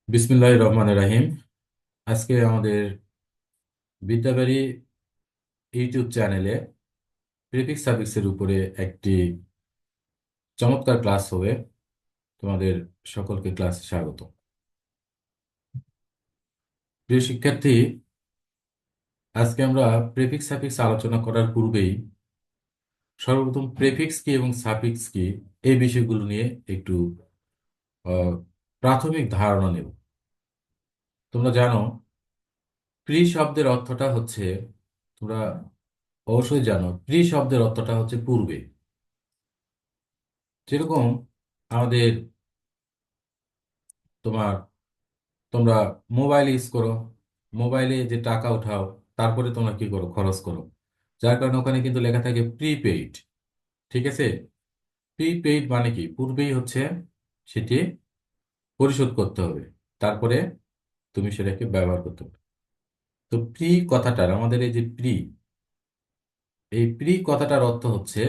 বিসমিল্লাহির রহমানির রহিম। আজকে আমাদের বিদ্যাবাড়ি ইউটিউব চ্যানেলে প্রিফিক্স সাফিক্সের উপরে একটি চমৎকার ক্লাস হবে। তোমাদের সকলকে ক্লাসে স্বাগত। প্রিয় শিক্ষার্থী, আজকে আমরা প্রিফিক্স সাফিক্স আলোচনা করার পূর্বেই সর্বপ্রথম প্রিফিক্স কি এবং সাফিক্স কি এই বিষয়গুলো নিয়ে একটু আহ, প্রাথমিক ধারণা নেব। তোমরা জানো প্রি শব্দের অর্থটা হচ্ছে, তোমরা অবশ্যই জানো প্রি শব্দের অর্থটা হচ্ছে পূর্বে। যেরকম আমাদের তোমার তোমরা মোবাইল ইউজ করো, মোবাইলে যে টাকা উঠাও, তারপরে তোমরা কি করো, খরচ করো। যার কারণে ওখানে কিন্তু লেখা থাকে প্রিপেইড। ঠিক আছে, প্রিপেইড মানে কি, পূর্বেই হচ্ছে সেটি পরিশোধ করতে হবে, তারপরে তুমি সেটাকে ব্যবহার করতে হবে। তো প্রি কথাটার, আমাদের এই যে প্রি, এই প্রি কথাটার অর্থ হচ্ছে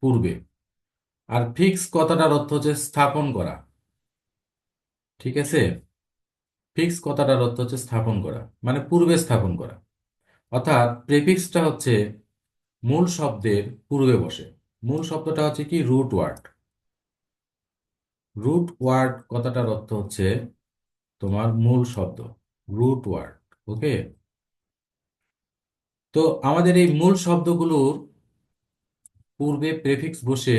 পূর্বে। আর ফিক্স কথাটার অর্থ হচ্ছে স্থাপন করা। ঠিক আছে, ফিক্স কথাটার অর্থ হচ্ছে স্থাপন করা, মানে পূর্বে স্থাপন করা। অর্থাৎ প্রেফিক্সটা হচ্ছে মূল শব্দের পূর্বে বসে। মূল শব্দটা হচ্ছে কি, রুট ওয়ার্ড। রুট ওয়ার্ড কথাটার অর্থ হচ্ছে তোমার মূল শব্দ, রুট ওয়ার্ড। ওকে, তো আমাদের এই মূল শব্দগুলোর পূর্বে প্রেফিক্স বসে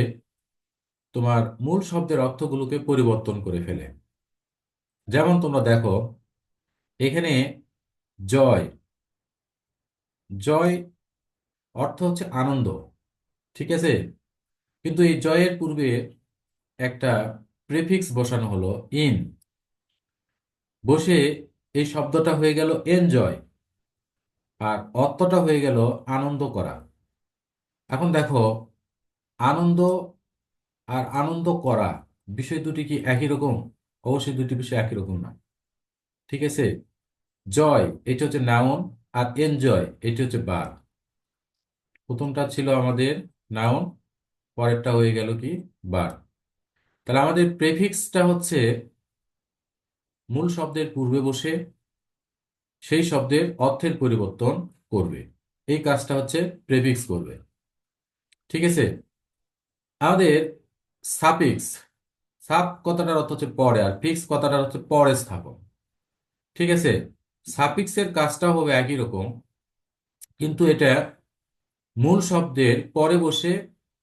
তোমার মূল শব্দের অর্থগুলোকে পরিবর্তন করে ফেলে। যেমন তোমরা দেখো এখানে জয়, জয় অর্থ হচ্ছে আনন্দ। ঠিক আছে, কিন্তু এই জয়ের পূর্বে একটা প্রেফিক্স বসানো হলো ইন, বসে এই শব্দটা হয়ে গেল এনজয়, আর অর্থটা হয়ে গেল আনন্দ করা। এখন দেখো, আনন্দ আর আনন্দ করা বিষয় দুটি কি একই রকম? অবশ্যই দুটি বিষয় একই রকম না। ঠিক আছে, জয় এটা হচ্ছে নাউন, আর এনজয় এটা হচ্ছে ভার্ব। প্রথমটা ছিল আমাদের নাউন, পরেরটা হয়ে গেল কি, ভার্ব। তাহলে আমাদের প্রেফিক্সটা হচ্ছে মূল শব্দের পূর্বে বসে সেই শব্দের অর্থের পরিবর্তন করবে। এই কাজটা হচ্ছে প্রেফিক্স করবে। ঠিক আছে, আমাদের সাফিক্স, সাব কথাটার অর্থ হচ্ছে পরে, আর ফিক্স কথাটার হচ্ছে পরে স্থাপন। ঠিক আছে, সাফিক্সের কাজটাও হবে একই রকম, কিন্তু এটা মূল শব্দের পরে বসে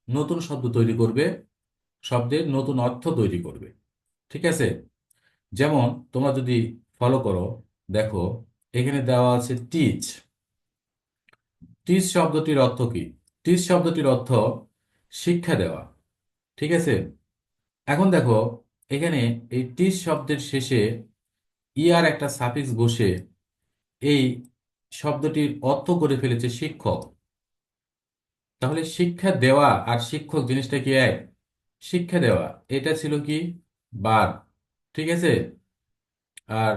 নতুন শব্দ তৈরি করবে, শব্দের নতুন অর্থ তৈরি করবে। ঠিক আছে, যেমন তোমরা যদি ফলো করো, দেখো এখানে দেওয়া আছে টিচ। টিচ শব্দটির অর্থ কি? টিচ শব্দটির অর্থ শিক্ষা দেওয়া। ঠিক আছে, এখন দেখো এখানে এই টিচ শব্দের শেষে ইয়ার একটা সাফিক্স বসে এই শব্দটির অর্থ করে ফেলেছে শিক্ষক। তাহলে শিক্ষা দেওয়া আর শিক্ষক জিনিসটা কি এক? শিক্ষা দেওয়া এটা ছিল কি, বার। ঠিক আছে, আর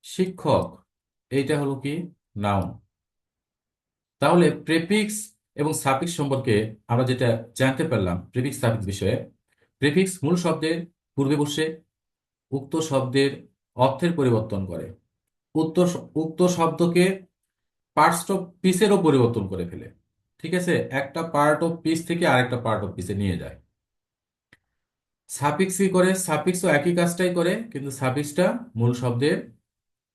শিক্ষক এইটা হলো কি, নাউন। তাহলে প্রেফিক্স এবং সাফিক্স সম্পর্কে আমরা যেটা জানতে পারলাম প্রেফিক্স সাফিক্স বিষয়ে, প্রেফিক্স মূল শব্দের পূর্বে বসে উক্ত শব্দের অর্থের পরিবর্তন করে। উক্ত শব্দকে পার্টস অফ পিসেরও পরিবর্তন করে ফেলে। ঠিক আছে, একটা পার্ট অফ পিস থেকে আরেকটা পার্ট অফ পিসে নিয়ে যায়। সাফিক্স কি করে? সাফিক্সও একই কাজটাই করে, কিন্তু সাফিক্সটা মূল শব্দের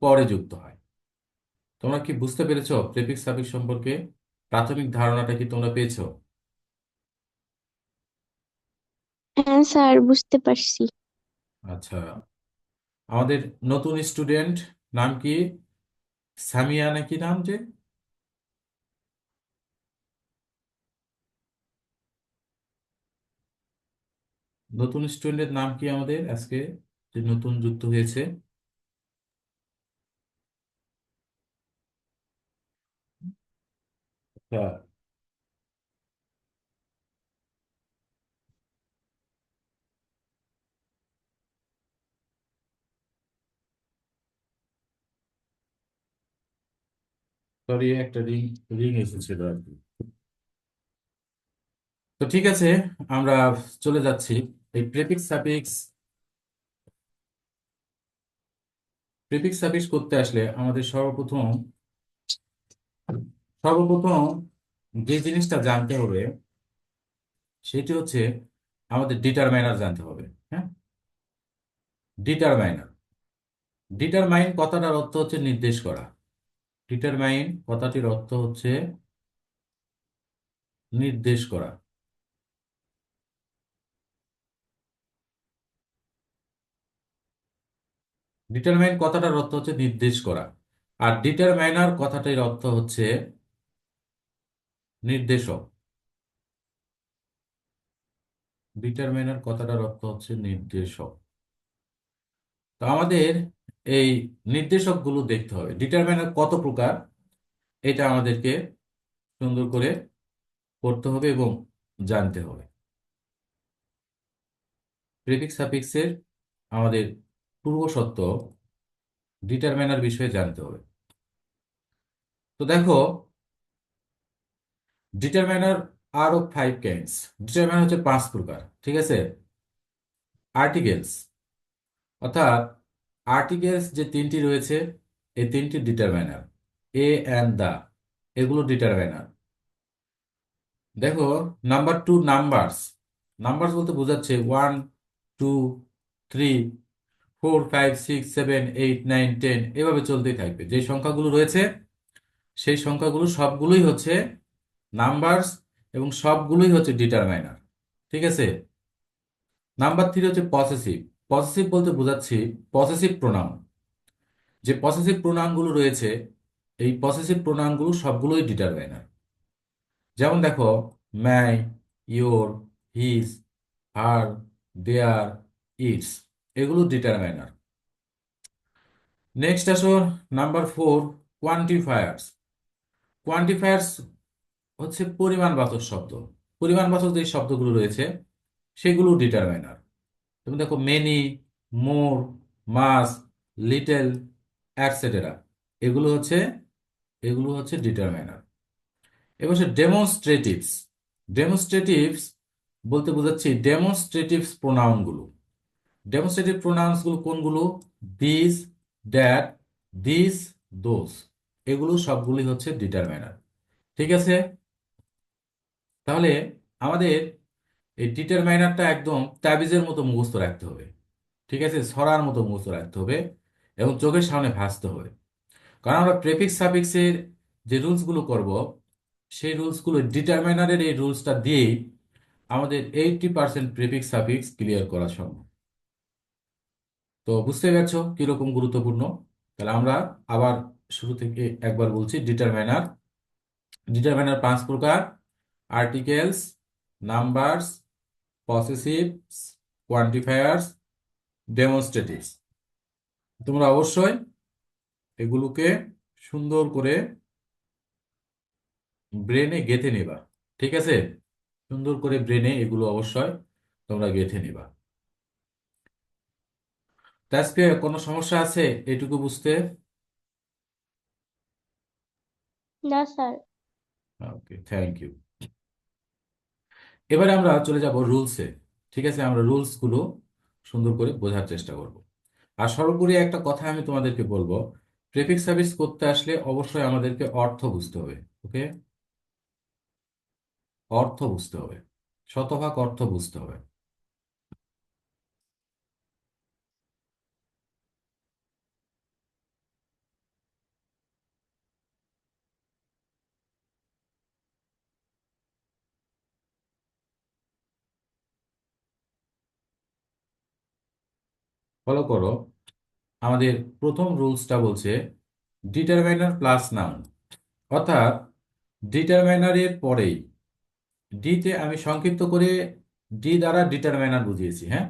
পরে যুক্ত হয়। তোমরা কি বুঝতে পেরেছো প্রেফিক্স সাফিক্স সম্পর্কে? প্রাথমিক ধারণাটা কি তোমরা পেয়েছো? হ্যাঁ স্যার, বুঝতে পারছি। আচ্ছা, আমাদের নতুন স্টুডেন্ট নাম কি, সামিয়া নাকি নাম যে? নতুন স্টুডেন্টের নাম কি আমাদের আজকে, যে নতুন যুক্ত হয়েছে? সরি, একটা রিং রিং এসেছিল আর কি। তো ঠিক আছে, আমরা চলে যাচ্ছি। এই প্রেফিক্স সাফিক্স করতে আসলে আমাদের সর্বপ্রথম যে জিনিসটা জানতে হবে সেটি হচ্ছে আমাদের ডিটারমাইনার জানতে হবে। হ্যাঁ, ডিটারমাইনার। ডিটারমাইন কথাটার অর্থ হচ্ছে নির্দেশ করা। ডিটারমাইন কথাটির অর্থ হচ্ছে নির্দেশ করা। ডিটারমাইন কথাটার অর্থ হচ্ছে নির্দেশ করা। আর ডিটারমাইনার কথাটির অর্থ হচ্ছে নির্দেশক। ডিটারমাইনার কথাটার অর্থ হচ্ছে নির্দেশক। তো আমাদের এই নির্দেশকগুলো দেখতে হবে, ডিটারমাইনার কত প্রকার এটা আমাদেরকে সুন্দর করে পড়তে হবে এবং জানতে হবে। প্রিফিক্স সাফিক্সের আমাদের পূর্বশর্ত ডিটারমাইনার বিষয়ে জানতে হবে। তো দেখো, ডিটারমাইনার আর ও 5 কাইন্ডস। ডিটারমাইনার হচ্ছে 5 প্রকার, ঠিক আছে। আর্টিকেলস, অর্থাৎ আর্টিকেলস যে তিনটি রয়েছে, এই তিনটি ডিটারমাইনার। এ অ্যান্ড দা, এগুলো ডিটারমাইনার। দেখো, নাম্বার 2, নাম্বারস। নাম্বারস বলতে বোঝাচ্ছে 1, 2, 3, 4, 5, 6, 7, 8, 9, 10, এভাবে চলতেই থাকবে। যে সংখ্যাগুলো রয়েছে সেই সংখ্যাগুলো সবগুলোই হচ্ছে নাম্বারস এবং সবগুলোই হচ্ছে ডিটারমাইনার, ঠিক আছে। নাম্বার 3 হচ্ছে পসেসিভ। পসেসিভ বলতে বোঝাচ্ছি পসেসিভ প্রোনাউন। যে পসেসিভ প্রোনাউনগুলো রয়েছে এই পসেসিভ প্রোনাউনগুলো সবগুলোই ডিটারমাইনার। যেমন দেখো, my, your, his, her, their, its, এগুলো ডিটারমাইনার। নেক্সট আসো, নাম্বার 4, কোয়ান্টিফায়ার্স। কোয়ান্টিফায়ার্স হচ্ছে পরিমাণবাচক শব্দ। পরিমাণবাচক যে শব্দগুলো রয়েছে সেগুলো ডিটারমাইনার। তুমি দেখো, মেনি, মোর, মাস, লিটল, অ্যাটসেটেরা, এগুলো হচ্ছে এগুলো হচ্ছে ডিটারমাইনার। এবার হচ্ছে ডেমনস্ট্রেটিভস। ডেমনস্ট্রেটিভস বলতে বোঝাচ্ছি ডেমনস্ট্রেটিভস প্রোনাউনগুলো। ডেমনস্ট্রেটিভ প্রোনাউন্সগুলো কোনগুলো? দিস, দ্যাট, দিস, দোজ, এগুলো সবগুলি হচ্ছে ডিটারমাইনার, ঠিক আছে। তাহলে আমাদের এই ডিটারমাইনারটা একদম তাবিজের মতো মুখস্থ রাখতে হবে, ঠিক আছে, ছড়ার মতো মুখস্থ রাখতে হবে এবং চোখের সামনে ভাসতে হবে। কারণ আমরা প্রেফিক্স সাফিক্সের যে রুলসগুলো করব সেই রুলসগুলো, ডিটারমাইনারের এই রুলসটা দিয়েই আমাদের 80% প্রেফিক্স সাফিক্স ক্লিয়ার করা সম্ভব। তো বুঝতে পারছো কিরকম গুরুত্বপূর্ণ। তাহলে আমরা আবার শুরু থেকে একবার বলছি। ডিটারমাইনার, ডিটারমাইনার 5 প্রকার: আর্টিকেলস, নাম্বারস, পসেসিভস, কোয়ান্টিফায়ার্স, ডেমনস্ট্রেটিভস। তোমরা অবশ্যই এগুলোকে সুন্দর করে ব্রেনে গেঁথে নেবা, ঠিক আছে। সুন্দর করে ব্রেনে এগুলো অবশ্যই তোমরা গেঁথে নেবা। তা আজকে কোনো সমস্যা আছে এটুকু বুঝতে? না স্যার। Okay, thank you. এবারে আমরা চলে যাব রুলসে, ঠিক আছে। আমরা রুলস গুলো সুন্দর করে বোঝার চেষ্টা করব। আর সর্বোপরি একটা কথা আমি তোমাদেরকে বলবো, প্রেফিক্স সার্ভিস করতে আসলে অবশ্যই আমাদেরকে অর্থ বুঝতে হবে। ওকে, অর্থ বুঝতে হবে, শতভাগ অর্থ বুঝতে হবে। ফলো করো। আমাদের প্রথম রুলসটা বলছে ডিটারমাইনার প্লাস নাউন, অর্থাৎ ডিটারমাইনারের পরেই, ডিতে আমি সংক্ষিপ্ত করে ডি দ্বারা ডিটারমাইনার বুঝিয়েছি। হ্যাঁ,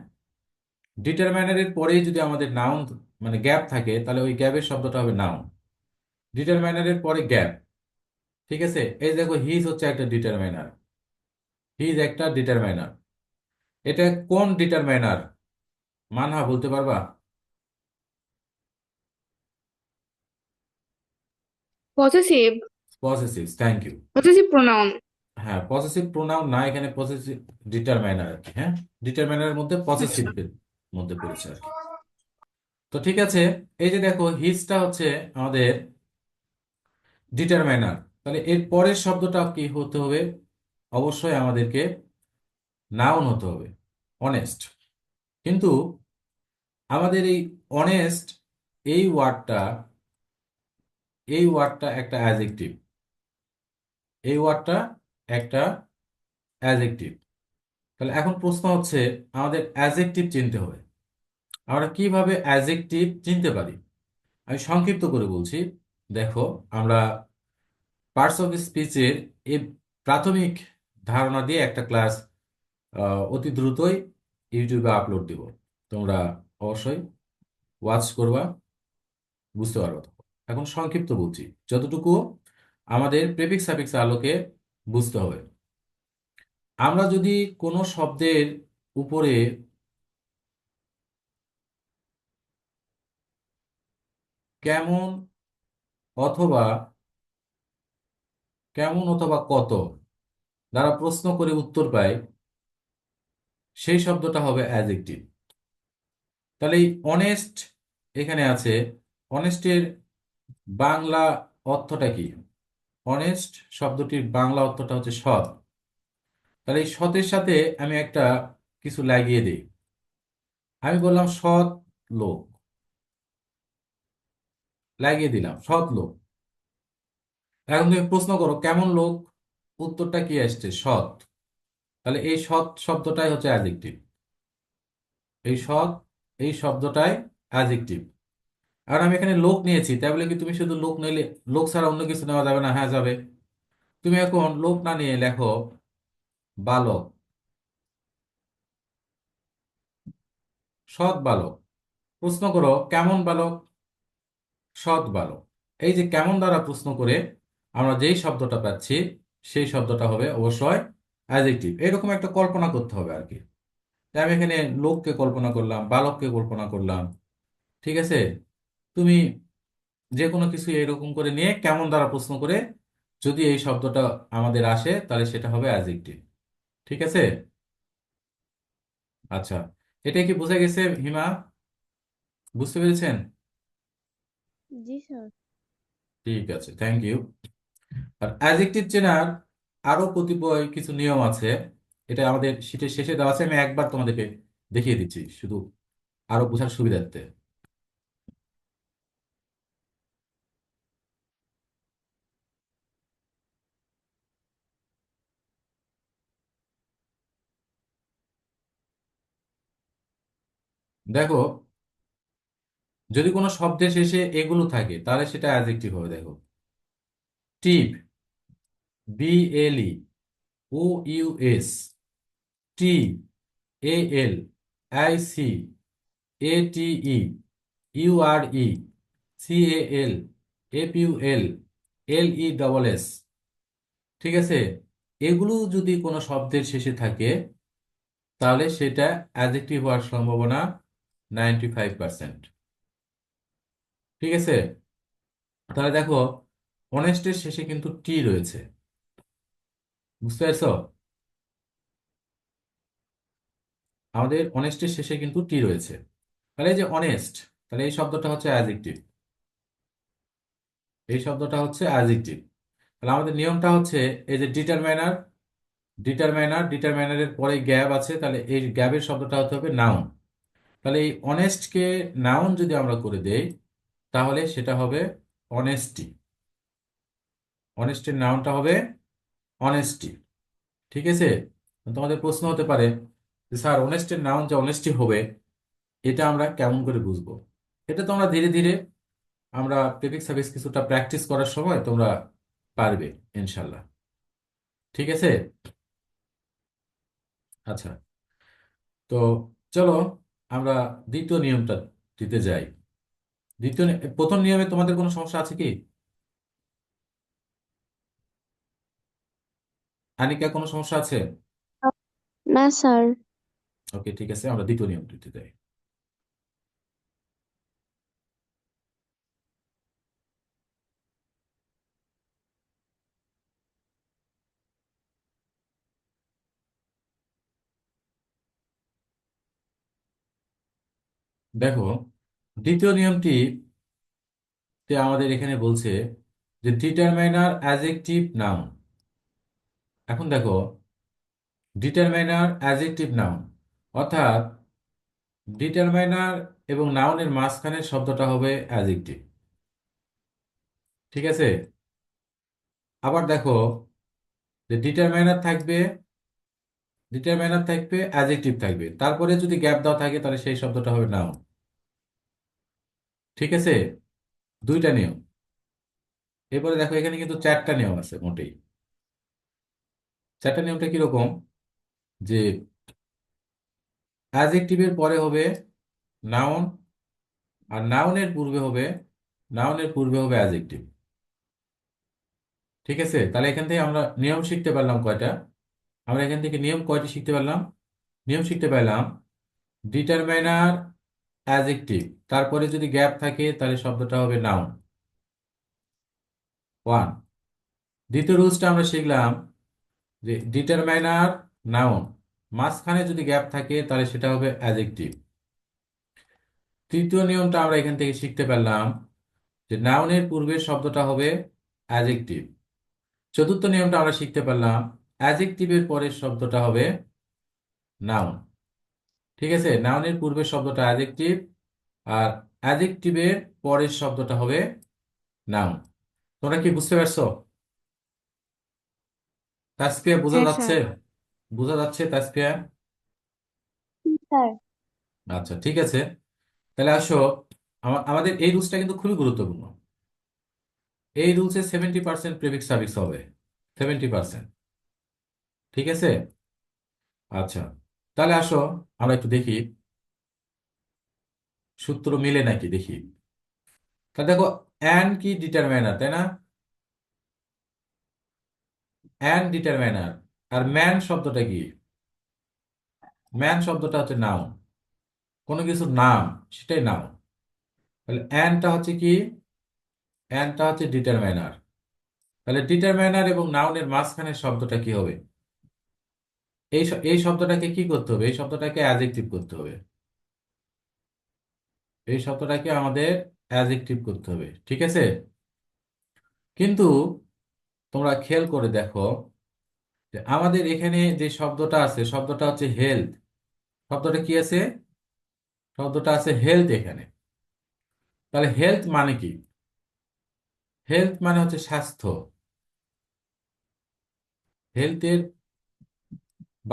ডিটারমাইনারের পরেই যদি আমাদের নাউন মানে গ্যাপ থাকে তাহলে ওই গ্যাপের শব্দটা হবে নাউন। ডিটারমাইনারের পরে গ্যাপ, ঠিক আছে। এই দেখো, হিজ হচ্ছে একটা ডিটারমাইনার, হিজ একটা ডিটারমাইনার। এটা কোন ডিটারমাইনার? মানহা বলতে পারবা? Possessive. Possessive, thank you. Possessive pronoun. হ্যাঁ, পসেসিভ প্রোনাউন না, এখানে পসেসিভ ডিটারমাইনার আর কি। হ্যাঁ, ডিটারমাইনারের মধ্যে পসেসিভ মধ্যে পড়েছে আর কি। তো ঠিক আছে, এই যে দেখো হিজটা হচ্ছে আমাদের ডিটারমাইনার, তাহলে এর পরের শব্দটা কি হতে হবে? অবশ্যই আমাদেরকে নাউন হতে হবে, অনেস্ট। কিন্তু আমাদের এই অনেস্ট এই ওয়ার্ডটা এই ওয়ার্ডটা একটা অ্যাডজেক্টিভ। এই ওয়ার্ডটা একটা অ্যাডজেক্টিভ। তাহলে এখন প্রশ্ন হচ্ছে আমাদের অ্যাডজেক্টিভ চিনতে হবে। আমরা কিভাবে অ্যাডজেক্টিভ চিনতে পারি? আমি সংক্ষিপ্ত করে বলছি। দেখো, আমরা পার্টস অফ স্পিচের এই প্রাথমিক ধারণা দিয়ে একটা ক্লাস অতি দ্রুতই ইউটিউবে আপলোড দিব। তোমরা অবশ্যই ওয়াচ করবা, বুঝতে পারবা তখন। এখন সংক্ষিপ্ত বলছি যতটুকু আমাদের প্রেফিক্স সাফিক্স আলোকে বুঝতে হবে। আমরা যদি কোনো শব্দের উপরে কেমন অথবা কত দ্বারা প্রশ্ন করে উত্তর পাই, সেই শব্দটা হবে অ্যাডজেক্টিভ। তাহলে এই অনেস্ট এখানে আছে, অনেস্টের বাংলা অর্থটা কি? অনেস্ট শব্দটির বাংলা অর্থটা হচ্ছে সৎ। তাহলে এই সতের সাথে আমি একটা কিছু লাগিয়ে দিই। আমি বললাম সৎ লোক, লাগিয়ে দিলাম সৎ লোক। এখন তুমি প্রশ্ন করো কেমন লোক, উত্তরটা কি আসছে? সৎ। তাহলে এই সৎ শব্দটাই হচ্ছে অ্যাডজেক্টিভ। এই সৎ এই শব্দটাই অ্যাডজেক্টিভ। আর আমি এখানে লোক নিয়েছি, তাই বলে কি তুমি শুধু লোক নিলে, লোক ছাড়া অন্য কিছু নেওয়া যাবে না? হ্যাঁ, যাবে। তুমি এখন লোক না নিয়ে লেখো বালক, সৎ বালক। প্রশ্ন করো কেমন বালক? সৎ বালক। এই যে কেমন দ্বারা প্রশ্ন করে আমরা যেই শব্দটা পাচ্ছি, সেই শব্দটা হবে অবশ্যই অ্যাডজেক্টিভ। এরকম একটা কল্পনা করতে হবে আর কি। তাই আমি এখানে লোককে কল্পনা করলাম, বালককে কল্পনা করলাম। ঠিক আছে, তুমি যে কোনো কিছু এরকম করে নিয়ে কেমন দ্বারা প্রশ্ন করে যদি এই শব্দটা আমাদের আসে, তাহলে সেটা হবে অ্যাডজেক্টিভ। ঠিক আছে। আচ্ছা, এটা কি বুঝে গেছে হিমা? বুঝতে পেরেছেন? জি স্যার। ঠিক আছে, থ্যাংক ইউ। আর অ্যাডজেক্টিভ চেনার আরো কতিপয় কিছু নিয়ম আছে। এটা আমাদের শীটের শেষে দেওয়া আছে, আমি একবার তোমাদেরকে দেখিয়ে দিচ্ছি শুধু আরো বোঝার সুবিধার্থে। দেখো, যদি কোনো শব্দের শেষে এগুলো থাকে তাহলে সেটা অ্যাডজেক্টিভ হবে। দেখো, টিপ, BLE, OUS, TALIC, ATE, URE, CAL, FUL, LESS। ঠিক আছে, এগুলো যদি কোনো শব্দের শেষে থাকে তাহলে সেটা অ্যাডজেক্টিভ হওয়ার সম্ভাবনা 95%। ঠিক আছে। তাহলে দেখো, অনেস্টের শেষে কিন্তু টি রয়েছে, বুঝতে পারছো? আমাদের অনেস্টের শেষে কিন্তু টি রয়েছে। তাহলে এই যে অনেস্ট, তাহলে এই শব্দটা হচ্ছে অ্যাডজেক্টিভ। এই শব্দটা হচ্ছে অ্যাডজেক্টিভ। তাহলে আমাদের নিয়মটা হচ্ছে এই যে ডিটারমাইনারের পরে গ্যাপ আছে, তাহলে এই গ্যাপের শব্দটা হতে হবে নাউন। তাহলে এই অনেস্টকে নাউন যদি আমরা করে দেই, তাহলে সেটা হবে অনেস্টি। অনেস্টির নাউনটা হবে অনেস্টি। ঠিক আছে। তোমাদের প্রশ্ন হতে পারে যে স্যার অনেস্টের নাউন যে অনেস্টি হবে, এটা আমরা কেমন করে বুঝবো? এটা তোমরা ধীরে ধীরে আমরা প্রেফিক্স সাফিক্স কিছুটা প্র্যাকটিস করার সময় তোমরা পারবে, ইনশাল্লাহ। ঠিক আছে। আচ্ছা, তো চলো আমরা দ্বিতীয় নিয়মটা দিতে যাই। প্রথম নিয়মে তোমাদের কোনো সমস্যা আছে কি? আনিকা, কোনো সমস্যা আছে? না স্যার। ওকে, ঠিক আছে, আমরা দ্বিতীয় নিয়ম দিতে যাই। দেখো, দ্বিতীয় নিয়মটি তে আমাদের এখানে বলছে যে ডিটারমাইনার অ্যাডজেক্টিভ নাউন। এখন দেখো, ডিটারমাইনার অ্যাডজেক্টিভ নাউন অর্থাৎ ডিটারমাইনার এবং নাউনের মাঝখানের শব্দটা হবে অ্যাডজেক্টিভ। ঠিক আছে? আবার দেখো, যে ডিটারমাইনার থাকবে অ্যাডজেক্টিভ থাকবে, তারপরে যদি গ্যাপ দেওয়া থাকে তাহলে সেই শব্দটা হবে নাউন। ঠিক আছে? দুইটা নিয়ম। এরপরে দেখো, এখানে কিন্তু চারটা নিয়ম আছে মোটেই। চারটা নিয়মটা কিরকম? যে অ্যাডজেক্টিভের পরে হবে নাউন, আর নাউনের পূর্বে হবে অ্যাডজেক্টিভ। ঠিক আছে? তাহলে এখান থেকে আমরা নিয়ম শিখতে পারলাম কয়টা? আমরা এখান থেকে নিয়ম কয়টি শিখতে পারলাম? নিয়ম শিখতে পারলাম, ডিটারমাইনার অ্যাডজেক্টিভ, তারপরে যদি গ্যাপ থাকে তাহলে শব্দটা হবে নাউন। ওয়ান। দ্বিতীয় রুলসটা আমরা শিখলাম যে ডিটারমাইনার নাউন, মাঝখানে যদি গ্যাপ থাকে তাহলে সেটা হবে অ্যাডজেক্টিভ। তৃতীয় নিয়মটা আমরা এখান থেকে শিখতে পারলাম যে নাউনের পূর্বের শব্দটা হবে অ্যাডজেক্টিভ। চতুর্থ নিয়মটা আমরা শিখতে পারলাম, অ্যাডজেক্টিভের পরের শব্দটা হবে নাউন। ঠিক আছে? নাউনের পূর্বের শব্দটা অ্যাডজেক্টিভ, আর অ্যাডজেক্টিভের পরের শব্দটা হবে নাউন। তোমরা কি বুঝতে পারছো? তাসফিয়া বোঝা হ্যাঁ যাচ্ছে? স্যার। বোঝা যাচ্ছে তাসফিয়া? স্যার। আচ্ছা, ঠিক আছে। তাহলে আসো, আমাদের এই রুলসটা কিন্তু খুবই গুরুত্বপূর্ণ। এই রুলসে 70% প্রিফিক্স সাফিক্স হবে, 70%। ঠিক আছে? আচ্ছা, তাহলে আসো আমরা একটু দেখি সূত্র মিলে নাকি দেখি। তা দেখো, অ্যান কি ডিটারমাইনার, তাই না? An determiner. আর ম্যান শব্দটা কি? ম্যান শব্দটা হচ্ছে নাউন। কোনো কিছুর নাম, সেটাই নাউন। তাহলে অ্যানটা হচ্ছে কি? অ্যানটা হচ্ছে ডিটারমাইনার। তাহলে ডিটারমাইনার এবং নাউনের মাঝখানের শব্দটা কি হবে? এই শব্দটাকে কি করতে হবে? এই শব্দটাকে অ্যাডজেক্টিভ করতে হবে। এই শব্দটাকে আমাদের অ্যাডজেক্টিভ করতে হবে। ঠিক আছে? কিন্তু তোমরা খেয়াল করে দেখো যে আমাদের এখানে যে শব্দটা আছে, শব্দটা হচ্ছে হেলথ। শব্দটা কি আছে? শব্দটা আছে হেলথ এখানে। তাহলে হেলথ মানে কি? হেলথ মানে হচ্ছে স্বাস্থ্য। হেলথের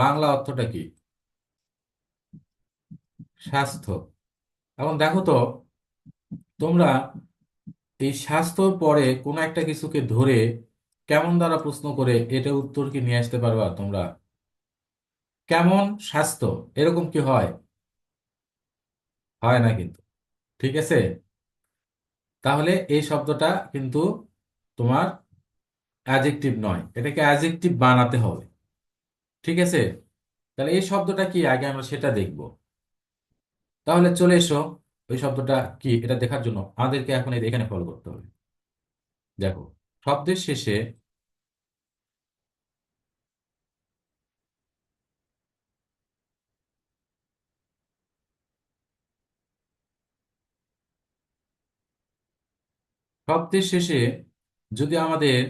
বাংলা অর্থটা কি? স্বাস্থ্য। এখন দেখো তো, তোমরা এই স্বাস্থ্যর পরে কোনো একটা কিছুকে ধরে কেমন দ্বারা প্রশ্ন করে এটা উত্তর কি নিয়ে আসতে পারবা তোমরা? কেমন স্বাস্থ্য, এরকম কি হয়? হয় না কিন্তু। ঠিক আছে? তাহলে এই শব্দটা কিন্তু তোমার অ্যাডজেক্টিভ নয়, এটাকে অ্যাডজেক্টিভ বানাতে হবে। ঠিক আছে? তাহলে এই শব্দটা কি আগে আমরা সেটা দেখব। তাহলে চলে এসো, ওই শব্দটা কি এটা দেখার জন্য আমাদেরকে এখন এখানে ফলো করতে হবে। দেখো, শব্দের শেষে, শব্দের শেষে যদি আমাদের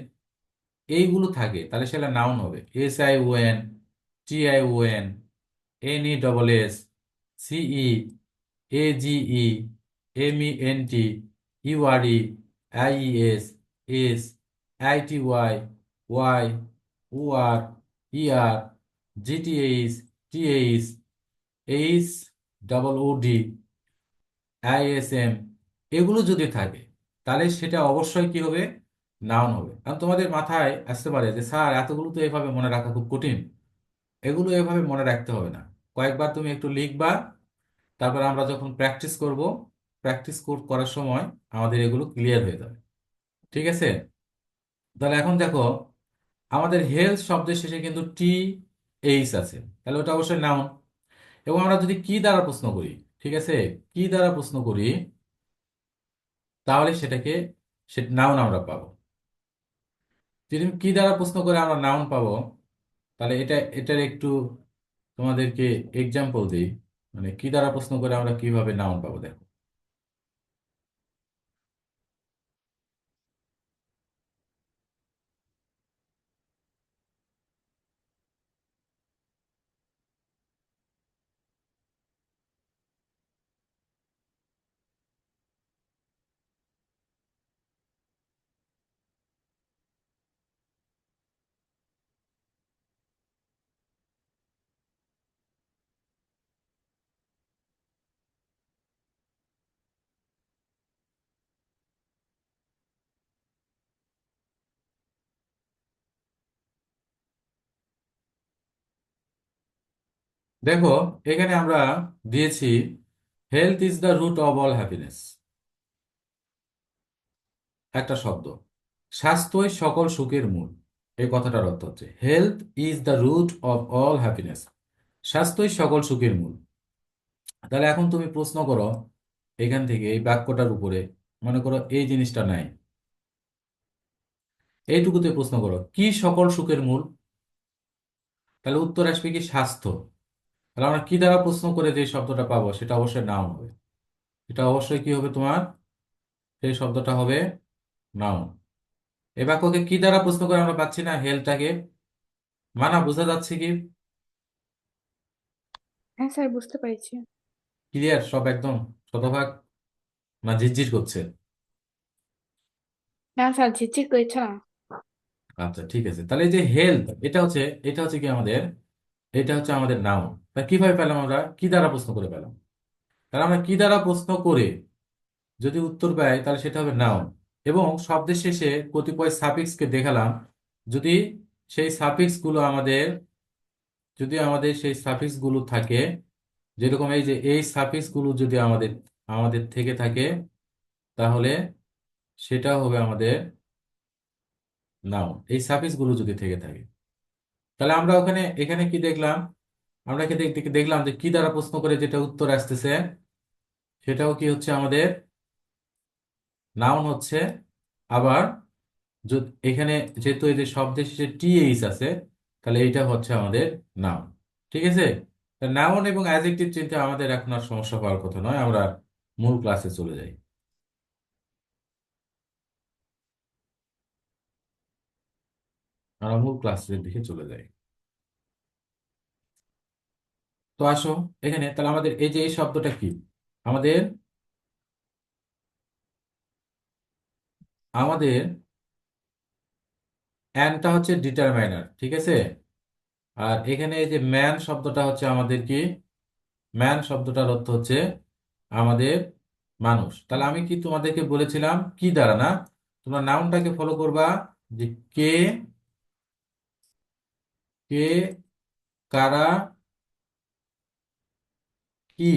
এইগুলো থাকে তাহলে সেটা নাউন হবে। SION, TION, NESS, CE, AGE, MENT, URE, IES, S, ITY, Y, OR, ER, GTH, TH, HOOD, ISM, এগুলো যদি থাকে তাহলে সেটা অবশ্যই কি হবে? নাউন হবে। কারণ তোমাদের মাথায় আসতে পারে যে স্যার এতগুলো তো এভাবে মনে রাখা খুব কঠিন। এগুলো এভাবে মনে রাখতে হবে না। কয়েকবার তুমি একটু লিখবা, তারপর আমরা যখন প্র্যাকটিস করব, করার সময় আমাদের এগুলো ক্লিয়ার হয়ে যাবে। ঠিক আছে? তাহলে এখন দেখো, আমাদের হেলথ শব্দের শেষে কিন্তু TH আছে, তাহলে ওটা অবশ্যই নাউন। এবং আমরা যদি কি দ্বারা প্রশ্ন করি, ঠিক আছে, কি দ্বারা প্রশ্ন করি, তাহলে সেটাকে নাউন আমরা পাবো। যদি কি দ্বারা প্রশ্ন করে আমরা নাউন পাবো, তাহলে এটার একটু তোমাদেরকে এক্সাম্পল দিই। মানে কি দ্বারা প্রশ্ন করে আমরা কিভাবে নাউন পাবো দেখো। দেখো, এখানে আমরা দিয়েছি health is the root of all happiness, একটা শব্দ। স্বাস্থ্যই সকল সুখের মূল, এই কথাটার অর্থ হচ্ছে health is the root of all happiness, স্বাস্থ্যই সকল সুখের মূল। তাহলে এখন তুমি প্রশ্ন করো এখান থেকে এই বাক্যটার উপরে, মনে করো এই জিনিসটা নাই, এইটুকুতে প্রশ্ন করো কি সকল সুখের মূল। তাহলে উত্তর আসবে কি স্বাস্থ্য। তাহলে আমরা কি দ্বারা প্রশ্ন করে যে শব্দটা পাবো সেটা অবশ্যই নাউন হবে। এটা অবশ্যই কি হবে তোমার, সেই শব্দটা হবে নাউন। এই বাক্যকে কি দ্বারা প্রশ্ন করে আমরা পাচ্ছি না হেলথটাকে, মানা বোঝা যাচ্ছে কি? হ্যাঁ স্যার, বুঝতে পেরেছি। ক্লিয়ার সব একদম শতভাগ, না ঝিরঝির করছে? না স্যার, ঝিকঝিক করছে না। আচ্ছা ঠিক আছে, তাহলে এই যে হেলথ, এটা হচ্ছে কি আমাদের, এটা হচ্ছে আমাদের নাউন। তা কিভাবে পেলাম আমরা, কি দ্বারা প্রশ্ন করে পেলাম? তাহলে আমরা কি দ্বারা প্রশ্ন করে যদি উত্তর পাই তাহলে সেটা হবে নাউন। এবং শব্দের শেষে কতিপয় সাফিক্সকে দেখালাম, যদি সেই সাফিক্স গুলো আমাদের, যদি আমাদের সেই সাফিক্স গুলো থাকে, যেরকম এই যে এই সাফিক্স গুলো যদি আমাদের আমাদের থেকে থাকে, তাহলে সেটা হবে আমাদের নাউন, এই সাফিক্স গুলো যদি থেকে থাকে। তাহলে আমরা ওখানে এখানে কি দেখলাম, আমরা এখানে দেখলাম যে কি দ্বারা প্রশ্ন করে যেটা উত্তর আসতেছে সেটাও কি হচ্ছে আমাদের নাউন হচ্ছে। আবার এখানে যেহেতু এই যে শব্দের শেষে টিএইচ আছে, তাহলে এইটা হচ্ছে আমাদের নাউন। ঠিক আছে, নাউন এবং অ্যাডজেক্টিভ চিনতে আমাদের এখন আর সমস্যা হওয়ার কথা নয়, আমরা মূল ক্লাসে চলে যাই। আমরা মূল ক্লাসের দিকে চলে যাই। তো আসো এখানে, তাহলে আমাদের এই যে এই শব্দটা কি, আমাদের আমাদের অ্যানটা হচ্ছে ডিটারমাইনার, ঠিক আছে। আর এখানে এই যে ম্যান শব্দটা হচ্ছে আমাদের কি, ম্যান শব্দটার অর্থ হচ্ছে আমাদের মানুষ। তাহলে আমি কি তোমাদেরকে বলেছিলাম কি দ্বারা, না তোমরা নাউনটাকে ফলো করবা, যে কে, কে, কারা, কি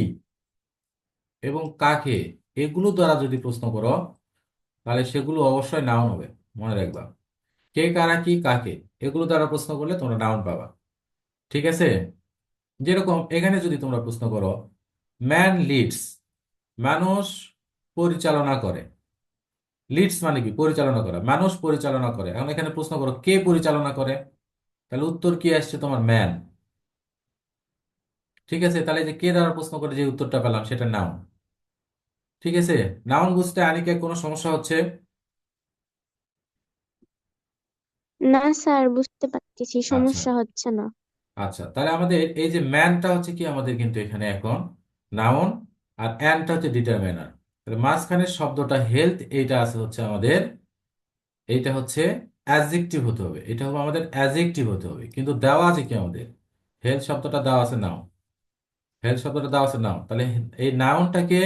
এবং কাকে, এগুলো দ্বারা যদি প্রশ্ন করো তাহলে সেগুলো অবশ্যই নাউন হবে, মনে রাখবা। কে, কারা, কি, কাকে, এগুলো দ্বারা প্রশ্ন করলে তোমরা নাউন পাবা। ঠিক আছে, যেরকম এখানে যদি তোমরা প্রশ্ন করো ম্যান লিডস, মানুষ পরিচালনা করে। লিডস মানে কি, পরিচালনা করা, মানুষ পরিচালনা করে। এখন এখানে প্রশ্ন করো কে পরিচালনা করে, তাহলে উত্তর কি আসছে তোমার, ম্যান। ঠিক আছে, তাহলে যে কে দ্বারা প্রশ্ন করে যে উত্তরটা পেলাম সেটা নাউন। ঠিক আছে, নাউন বুঝতে আনিকে কোনো সমস্যা হচ্ছে? না স্যার, বুঝতে পারতেছি, আচ্ছা, সমস্যা হচ্ছে না। আচ্ছা তাহলে আমাদের এই যে ম্যানটা হচ্ছে কি আমাদের কিন্তু এখানে এখন নাউন, আর অ্যানটা হচ্ছে ডিটারমিনার। তাহলে মাঝখানের শব্দটা হেলথ, এইটা আছে হচ্ছে আমাদের, এইটা হচ্ছে অ্যাডজেক্টিভ হতে হবে, এটা হবে আমাদের অ্যাডজেক্টিভ হতে হবে। কিন্তু দেওয়া আছে কি আমাদের, হেলথ শব্দটা দেওয়া আছে নাউন, হেলথ শব্দটা দেওয়া আছে নাউন। তাহলে এই নাউনটাকে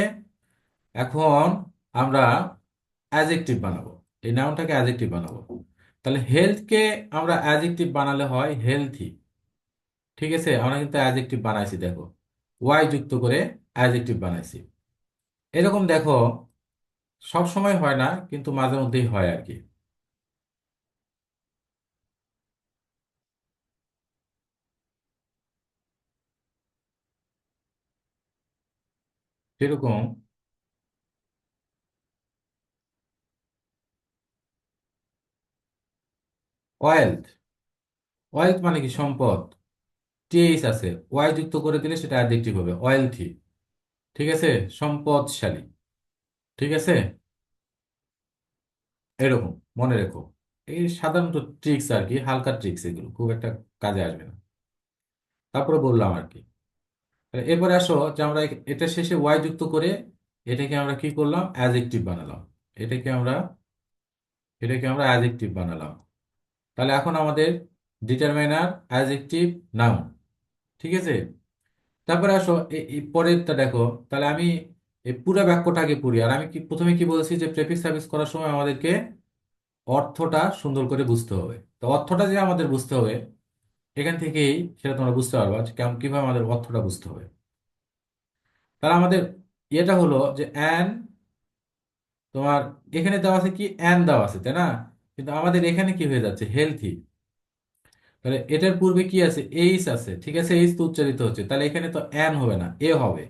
এখন আমরা অ্যাডজেক্টিভ বানাবো, এই নাউনটাকে অ্যাডজেক্টিভ বানাবো। তাহলে হেলথকে আমরা অ্যাডজেক্টিভ বানালে হয় হেলথি। ঠিক আছে, আমরা কিন্তু অ্যাডজেক্টিভ বানাইছি দেখো, ওয়াই যুক্ত করে অ্যাডজেক্টিভ বানাইছি। এরকম দেখো সব সময় হয় না, কিন্তু মাঝে মধ্যেই হয় আর কি। সেরকম ওয়েলথ, ওয়েলথ মানে কি সম্পদ, টিএইচ আছে, ওয়াই যুক্ত করে দিলে সেটা অ্যাডজেক্টিভ হবে, ওয়েলথি। ঠিক আছে, সম্পদশালী। ঠিক আছে, এরকম মনে রেখো। এই সাধারণত ট্রিক্স আর কি, হালকা ট্রিক্স, এগুলো খুব একটা কাজে আসবে না। তারপরে বললাম আর কি। তাহলে এরপরে আসো যে আমরা এটা শেষে ওয়াই যুক্ত করে এটাকে আমরা কি করলাম, অ্যাডজেক্টিভ বানালাম। এটাকে আমরা এটাকে আমরা অ্যাডজেক্টিভ বানালাম। তাহলে এখন আমাদের ডিটারমাইনার, অ্যাডজেক্টিভ, নাউন। ঠিক আছে, তারপরে আসো এই পরেরটা দেখো। তাহলে আমি এই পুরো বাক্যটাকে পড়ি। আর আমি কি প্রথমে কি বলেছি যে প্রেফিক্স সার্ভিস করার সময় আমাদেরকে অর্থটা সুন্দর করে বুঝতে হবে। তো অর্থটা যে আমাদের বুঝতে হবে, এখান থেকেই সেটা তোমরা বুঝতে পারবা যে কেমন কিভাবে আমাদের অর্থটা বুঝতে হবে। তাহলে আমাদের ইয়েটা হলো যে অ্যান, তোমার এখানে দেওয়া আছে কি, অ্যান দেওয়া আছে, তাই না? কিন্তু আমাদের এখানে কি হয়ে যাচ্ছে, হেলথি। তাহলে এটার পূর্বে কি আছে, এইচ আছে। ঠিক আছে, এইচ তো উচ্চারিত হচ্ছে, তাহলে এখানে তো অ্যান হবে না, এ হবে,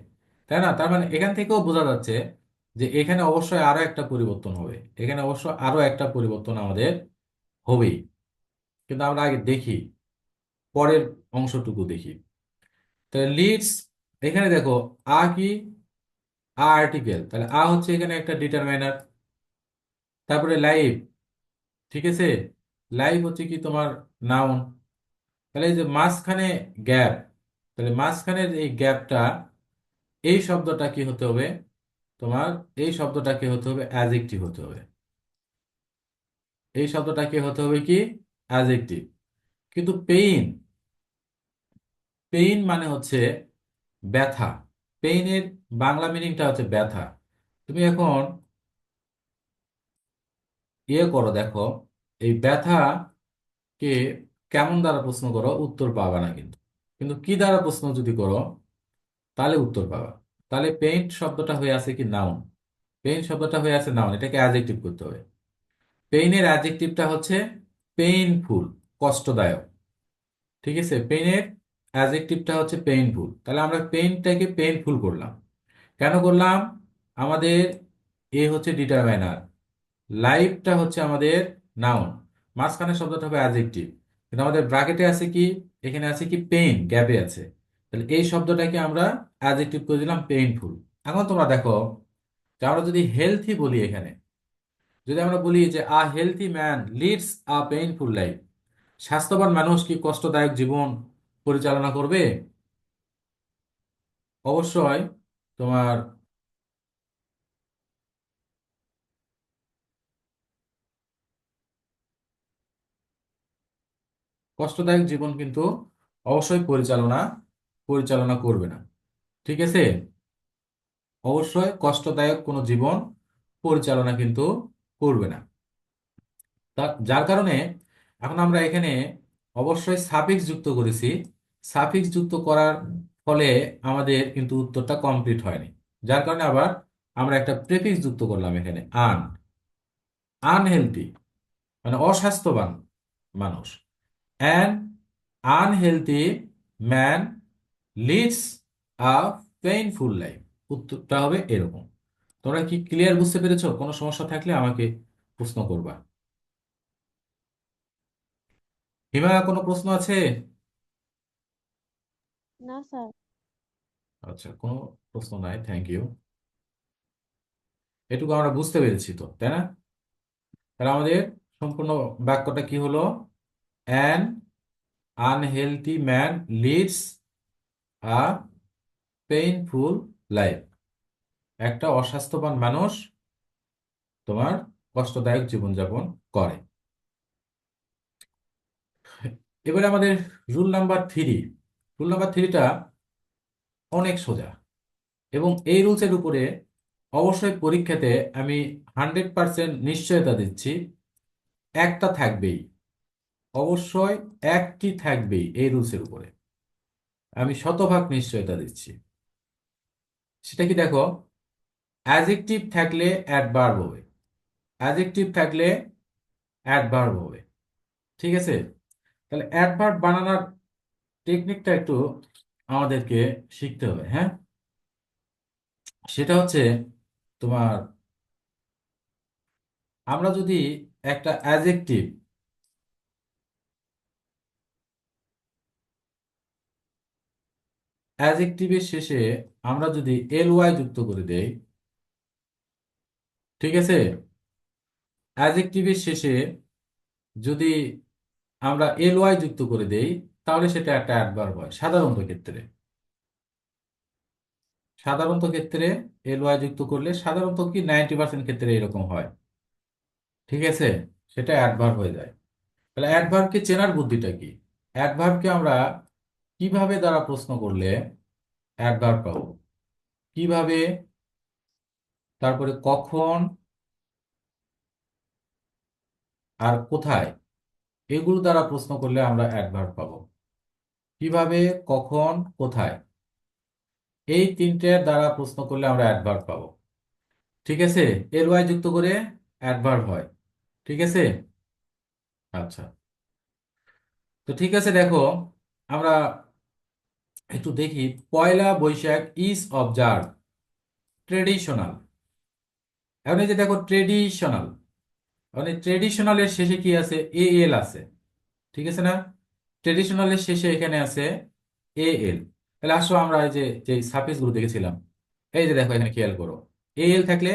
তাই না? তার মানে এখান থেকেও বোঝা যাচ্ছে যে এখানে অবশ্যই আরো একটা পরিবর্তন হবে, এখানে অবশ্য আরো একটা পরিবর্তন আমাদের হবেই। কিন্তু আমরা আগে দেখি, পরের অংশটুকু দেখি। তাহলে লিডস, এখানে দেখো আ কি, আর্টিকেল, তাহলে হচ্ছে এখানে একটা ডিটারমাইনার। তারপরে লাইভ, ঠিক আছে, লাইভ হচ্ছে কি তোমার নাউন। তাহলে এই যে মাঝখানে গ্যাপ, তাহলে মাঝখানের এই গ্যাপটা, এই শব্দটা কি হতে হবে তোমার, এই শব্দটা কি হতে হবে, অ্যাডজেক্টিভ হতে হবে। এই শব্দটা কি হতে হবে, কি, অ্যাডজেক্টিভ। কিন্তু পেইন, পেইন মানে হচ্ছে ব্যথা। পেইনের বাংলা মিনিংটা হচ্ছে ব্যথা। তুমি এখন ইয়ে করো, দেখো এই ব্যথা কে কেমন দ্বারা প্রশ্ন করো, উত্তর পাবা না কিন্তু। কিন্তু কি দ্বারা প্রশ্ন যদি করো, তাহলে উত্তর পাবা। তাহলে পেইন্ট শব্দটা হয়ে আছে কি, নাউন। পেইন শব্দটা হয়ে আছে নাউন, এটাকে অ্যাডজেক্টিভ করতে হবে। পেইনের অ্যাডজেক্টিভটা হচ্ছে পেইনফুল, কষ্টদায়ক। ঠিক আছে, পেইনের অ্যাডজেক্টিভটা হচ্ছে পেইনফুল। তাহলে আমরা পেইনটাকে পেইনফুল করলাম। কেন করলাম, আমাদের এ হচ্ছে ডিটারমাইনার, লাইফটা হচ্ছে আমাদের নাউন, মাঝখানে শব্দটা হবে অ্যাডজেক্টিভ। কিন্তু আমাদের ব্র্যাকেটে আছে কি, এখানে আছে কি, পেইন, গ্যাপে আছে। তাহলে এই শব্দটাকে আমরা অ্যাডজেক্টিভ করে দিলাম পেইনফুল। এখন তোমরা দেখো যে আমরা যদি হেলথি বলি এখানে, যদি আমরা বলি যে a healthy man leads a painful life, স্বাস্থ্যবান মানুষ কি কষ্টদায়ক জীবন পরিচালনা করবে? অবশ্যই তোমার কষ্টদায়ক জীবন কিন্তু অবশ্যই পরিচালনা পরিচালনা করবে না। ঠিক আছে, অবশ্যই কষ্টদায়ক কোনো জীবন পরিচালনা কিন্তু করবে না। যার কারণে এখন আমরা এখানে অবশ্যই সাফিক্স যুক্ত করেছি। সাফিক্স যুক্ত করার ফলে আমাদের কিন্তু উত্তরটা কমপ্লিট হয়নি। যার কারণে আবার আমরা একটা প্রেফিক্স যুক্ত করলাম এখানে, আন। আনহেলদি মানে অস্বাস্থ্যবান মানুষ। An unhealthy man leads a painful life. উত্তরটা হবে এরকম। তোমরা কি ক্লিয়ার বুঝতে পেরেছো? কোনো সমস্যা থাকলে আমাকে প্রশ্ন করবা। হিমা, কোনো প্রশ্ন আছে? না স্যার। আচ্ছা, কোনো প্রশ্ন নাই, থ্যাংক ইউ। এটুকু আমরা বুঝতে পেরেছি তো, তাই না? তাহলে আমাদের সম্পূর্ণ বাক্যটা কি হলো, an unhealthy man leads a painful life. একটা অস্বাস্থ্যবান মানুষ তোমার কষ্টদায়ক জীবনযাপন করে। এবারে আমাদের rule number three. Rule number থ্রিটা অনেক সোজা, এবং এই রুলসের উপরে অবশ্যই পরীক্ষাতে আমি 100% নিশ্চয়তা দিচ্ছি, একটা থাকবেই, অবশ্যই একটি থাকবেই এই রুলসের উপরে, আমি শতভাগ নিশ্চয়তা দিচ্ছি। সেটা কি দেখো, অ্যাডজেক্টিভ থাকলে অ্যাডভার্ব হবে, অ্যাডজেক্টিভ থাকলে অ্যাডভার্ব হবে। ঠিক আছে, তাহলে অ্যাডভার্ব বানানোর টেকনিকটা একটু আমাদেরকে শিখতে হবে, হ্যাঁ। সেটা হচ্ছে তোমার, আমরা যদি একটা অ্যাডজেক্টিভ, অ্যাজেক্টিভের শেষে আমরা যদি এল ওয়াই যুক্ত করে দেই, ঠিক আছে, অ্যাজেক্টিভের শেষে যদি আমরা এল ওয়াই যুক্ত করে দেই, তাহলে সেটা একটা অ্যাডভার্ব হয় সাধারণত ক্ষেত্রে। সাধারণত ক্ষেত্রে এল ওয়াই যুক্ত করলে সাধারণত কি 90% ক্ষেত্রে এরকম হয়, ঠিক আছে, সেটা অ্যাডভার্ব হয়ে যায়। তাহলে অ্যাডভার্বকে চেনার বুদ্ধিটা কি? অ্যাডভার্বকে আমরা কিভাবে দ্বারা প্রশ্ন করলে অ্যাডভার্ব পাবো, কিভাবে, তারপরে কখন আর কোথায়, এগুলো দ্বারা প্রশ্ন করলে আমরা অ্যাডভার্ব পাবো। কিভাবে, কখন, কোথায়, এই তিনটের দ্বারা প্রশ্ন করলে আমরা অ্যাডভার্ব পাবো, ঠিক আছে। এর ওয়াই যুক্ত করে অ্যাডভার্ব হয়, ঠিক আছে। আচ্ছা, তো ঠিক আছে, দেখো আমরা একটু দেখি। পয়লা বৈশাখ ইজ অবজার্ভ ট্রেডিশনাল। এখন এই যে দেখো ট্রেডিশনাল, মানে ট্রেডিশনালের শেষে কি আছে? এ এল আছে, ঠিক আছে না? ট্রেডিশনালের শেষে এখানে আছে এ এল। তাহলে আসো আমরা এই যে যে সাফিক্স গুলো দেখেছিলাম, এই যে দেখো এখানে খেয়াল করো, এ এল থাকলে,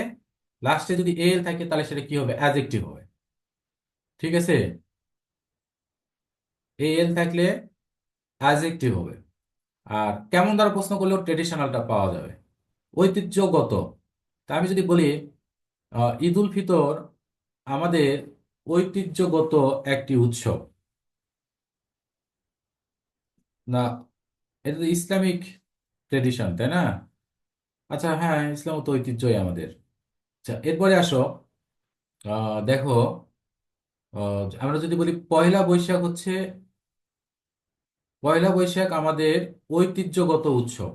লাস্টে যদি এ এল থাকে তাহলে সেটা কি হবে? অ্যাডজেক্টিভ হবে, ঠিক আছে। এ এল থাকলে অ্যাডজেক্টিভ হবে। আর কেমন দ্বারা প্রশ্ন করলেও ট্রেডিশনালটা পাওয়া যাবে, ঐতিহ্যগত। তা আমি যদি বলি ঈদ উল ফিতর আমাদের ঐতিহ্যগত একটি উৎসব, না, এটা তো ইসলামিক ট্রেডিশন, তাই না? আচ্ছা, হ্যাঁ, ইসলাম তো ঐতিহ্যই আমাদের। আচ্ছা, এরপরে আসো, দেখো, আমরা যদি বলি পয়লা বৈশাখ হচ্ছে, পয়লা বৈশাখ আমাদের ঐতিহ্যগত উৎসব,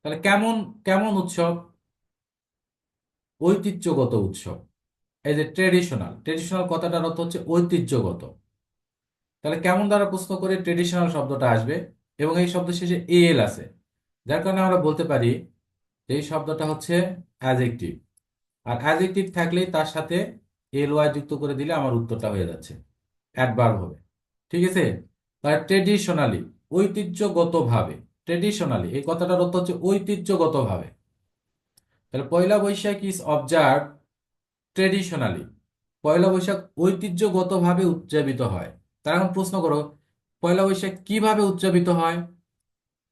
তাহলে কেমন, কেমন উৎসব? ঐতিহ্যগত উৎসব। এই যে ট্রেডিশনাল, ট্রেডিশনাল কথাটার অর্থ হচ্ছে ঐতিহ্যগত। তাহলে কেমন দ্বারা প্রশ্ন করে ট্রেডিশনাল শব্দটা আসবে, এবং এই শব্দের শেষে এ এল আছে, যার কারণে আমরা বলতে পারি যে এই শব্দটা হচ্ছে অ্যাজেক্টিভ। আর অ্যাজেক্টিভ থাকলেই তার সাথে এল ওয়াই যুক্ত করে দিলে আমার উত্তরটা হয়ে যাচ্ছে, অ্যাডভার্ব হবে, ঠিক আছে। তার ট্রেডিশনালি, ঐতিহ্যগতভাবে, ট্রেডিশনালি এই কথাটার অর্থ হচ্ছে ঐতিহ্যগতভাবে। তাহলে পয়লা বৈশাখ ইজ অবজার্ভ ট্রেডিশনালি, পয়লা বৈশাখ ঐতিহ্যগতভাবে উদযাপিত হয়। তার এখন প্রশ্ন করো, পয়লা বৈশাখ কিভাবে উদযাপিত হয়?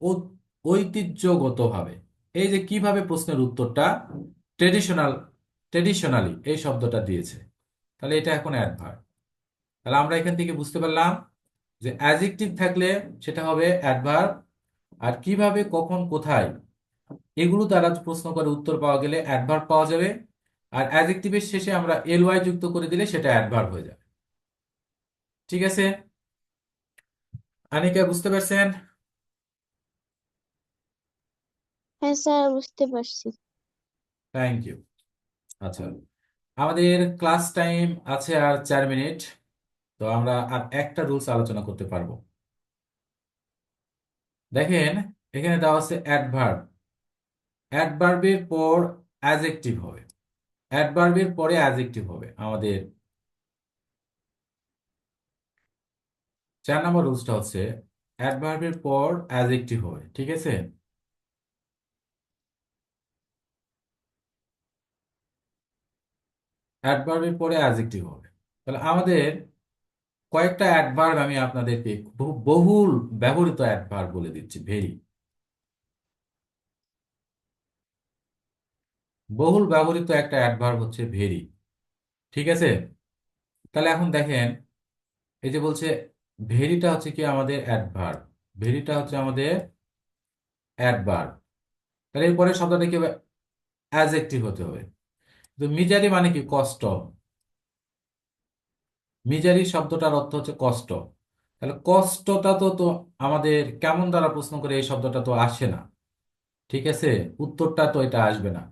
ও- ঐতিহ্যগতভাবে। এই যে কিভাবে প্রশ্নের উত্তরটা ট্রেডিশনাল, ট্রেডিশনালি এই শব্দটা দিয়েছে, তাহলে এটা এখন অ্যাডভার্ব। তাহলে আমরা এখান থেকে বুঝতে পারলাম যে অ্যাডজেক্টিভ থাকলে সেটা হবে অ্যাডভার্ব, আর কিভাবে, কখন, কোথায়, এগুলো দ্বারা প্রশ্ন করে উত্তর পাওয়া গেলে অ্যাডভার্ব পাওয়া যাবে। আর অ্যাডজেক্টিভের শেষে আমরা এল ওয়াই যুক্ত করে দিলে সেটা অ্যাডভার্ব হয়ে যাবে, ঠিক আছে। আনিকা, বুঝতে পারছেন? হ্যাঁ স্যার, বুঝতে পারছি। Thank you. আচ্ছা, আমাদের ক্লাস টাইম আছে আর 4 মিনিট, তো আমরা আর একটা রুলস আলোচনা করতে পারবো। দেখেন, এখানে দেওয়া আছে অ্যাডভার্ব, অ্যাডভার্বের পর অ্যাডজেক্টিভ হবে, অ্যাডভার্বের পরে অ্যাডজেক্টিভ হবে আমাদের। 4 নম্বর রুলসটা হচ্ছে অ্যাডভার্বের পর অ্যাডজেক্টিভ হবে, ঠিক আছে। অ্যাডভার্বের পরে অ্যাডজেক্টিভ হবে। তাহলে আমাদের কয়েকটা অ্যাডভার্ব আমি আপনাদেরকে বহুল ব্যবহৃত অ্যাডভার্ব বলে দিচ্ছি, ভেরি বহুল ব্যবহৃত একটা অ্যাডভার্ব হচ্ছে ভেরি, ঠিক আছে। তাহলে এখন দেখেন, এই যে বলছে ভেরিটা হচ্ছে কি আমাদের অ্যাডভার্ব, ভেরিটা হচ্ছে আমাদের অ্যাডভার্ব। তাহলে এরপরে শব্দটা কি হবে? অ্যাডজেক্টিভ হতে হবে। তো মিজারি মানে কি? কষ্ট। মিজারি শব্দটার অর্থ হচ্ছে কষ্ট। তাহলে কষ্টটা তো তো আমাদের কেমন দ্বারা প্রশ্ন করে এই শব্দটা তো আসে না, ঠিক আছে। উত্তরটা তো এটা আসবে না।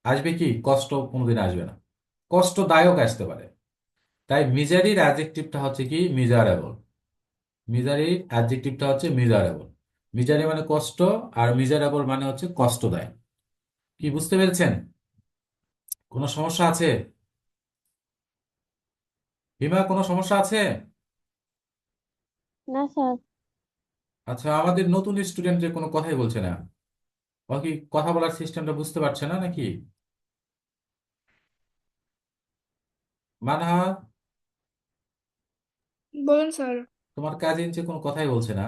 আসবে কি? কষ্ট কোনোদিন আসবে না, কষ্টদায়ক আসতে পারে। তাই মিজারির অ্যাডজেক্টিভটা হচ্ছে কি? মিজারেবল। মিজারির অ্যাডজেক্টিভটা হচ্ছে মিজারেবল। মিজারি মানে কষ্ট, আর মিজারেবল মানে হচ্ছে কষ্টদায়ক। কি বুঝতে পেরেছেন? কোনো সমস্যা আছে? হিমা, কোনো সমস্যা আছে? না স্যার। আচ্ছা, আমাদের নতুন স্টুডেন্ট যে কোনো কথাই বলছে না। ও কি কথা বলার সিস্টেমটা বুঝতে পারছে না নাকি? মানহা, বলুন স্যার। তোমার কাজিন যে কোনো কথাই বলছে না।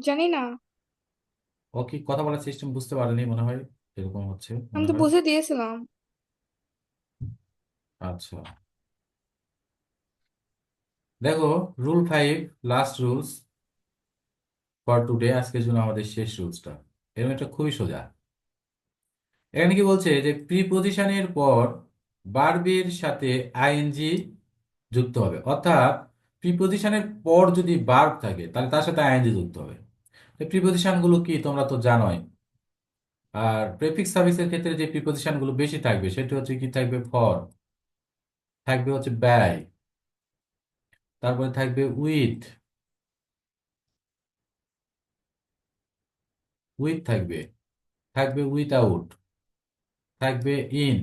জানি না। ও কি কথা বলার সিস্টেম বুঝতে পারেনি মনে হয়, এরকম হচ্ছে আমি মনে তো হয়। বুঝে দিয়েছিলাম। আচ্ছা, দেখো, rule 5, last rules for today, আজকের জন্য আমাদের শেষ রুলসটা। এরকম এটা খুবই সোজা। এখানে কি বলছে যে প্রিপজিশনের পর ভার্বের সাথে আইএনজি যুক্ত হবে, অর্থাৎ প্রিপজিশনের পর যদি ভার্ব থাকে তাহলে তার সাথে আইএনজি যুক্ত হবে। প্রিপজিশন গুলো কি তোমরা তো জানোই। আর প্রেফিক্স সার্ভিসের ক্ষেত্রে যে প্রিপজিশন গুলো বেশি থাকবে সেটা হচ্ছে কি, থাকবে ফর, থাকবে হচ্ছে বাই, তারপরে থাকবে উইথ, উইথ থাকবে, থাকবে উইথআউট, থাকবে ইন।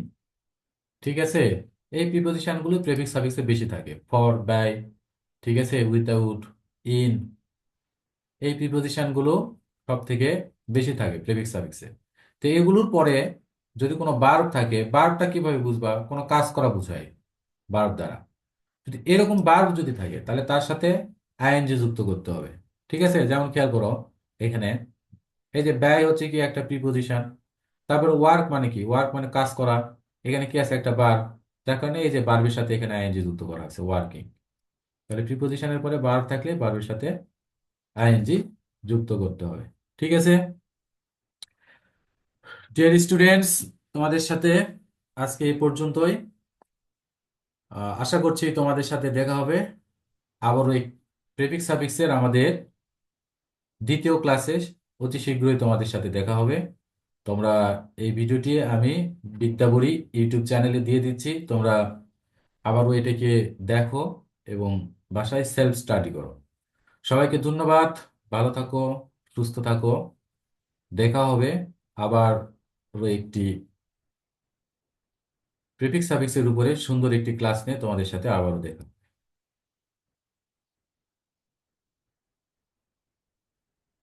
ঠিক আছে, এই প্রিপজিশন গুলো প্রেফিক্স সার্ভিসে বেশি থাকে, ফর, বাই, ঠিক আছে, উইথআউট, ইন, এই প্রিপজিশন গুলো সব থেকে বেশি থাকে প্রেফিক্স সার্ভিসে। তো এগুলোর পরে যদি কোনো ভার্ব থাকে, ভার্বটা কিভাবে বুঝবা? কোনো কাজ করা বোঝায় ভার্ব দ্বারা। যদি এরকম ভার্ব যদি থাকে তাহলে তার সাথে আইএনজি যুক্ত করতে হবে। ঠিক আছে, যেমন খেয়াল করো এখানে, এই যে ব্যয় হচ্ছে কি একটা প্রিপজিশন, তারপর ওয়ার্ক মানে কি, ওয়ার্ক মানে কাজ করা। এখানে কি আছে, একটা ভার্ব, যার কারণে এই যে ভার্বের সাথে এখানে আইএনজি যুক্ত করা আছে, ওয়ার্কিং। তাহলে প্রিপজিশনের পরে ভার্ব থাকলে ভার্বের সাথে আইএনজি যুক্ত করতে হবে। ঠিক আছে ডিয়ার স্টুডেন্টস, তোমাদের সাথে আজকে এই পর্যন্তই। আশা করছি তোমাদের সাথে দেখা হবে আবারও এই প্রেফিক্স সাফিক্সের আমাদের দ্বিতীয় ক্লাসে। অতি শীঘ্রই তোমাদের সাথে দেখা হবে। তোমরা, এই ভিডিওটি আমি বিদ্যাবড়ি ইউটিউব চ্যানেলে দিয়ে দিচ্ছি, তোমরা আবারও এটাকে দেখো এবং বাসায় সেলফ স্টাডি করো। সবাইকে ধন্যবাদ। ভালো থাকো, সুস্থ থাকো। দেখা হবে আবার একটি প্রিফিক্স সাফিক্সের উপরে সুন্দর একটি ক্লাস নিয়ে তোমাদের সাথে আবারও দেখা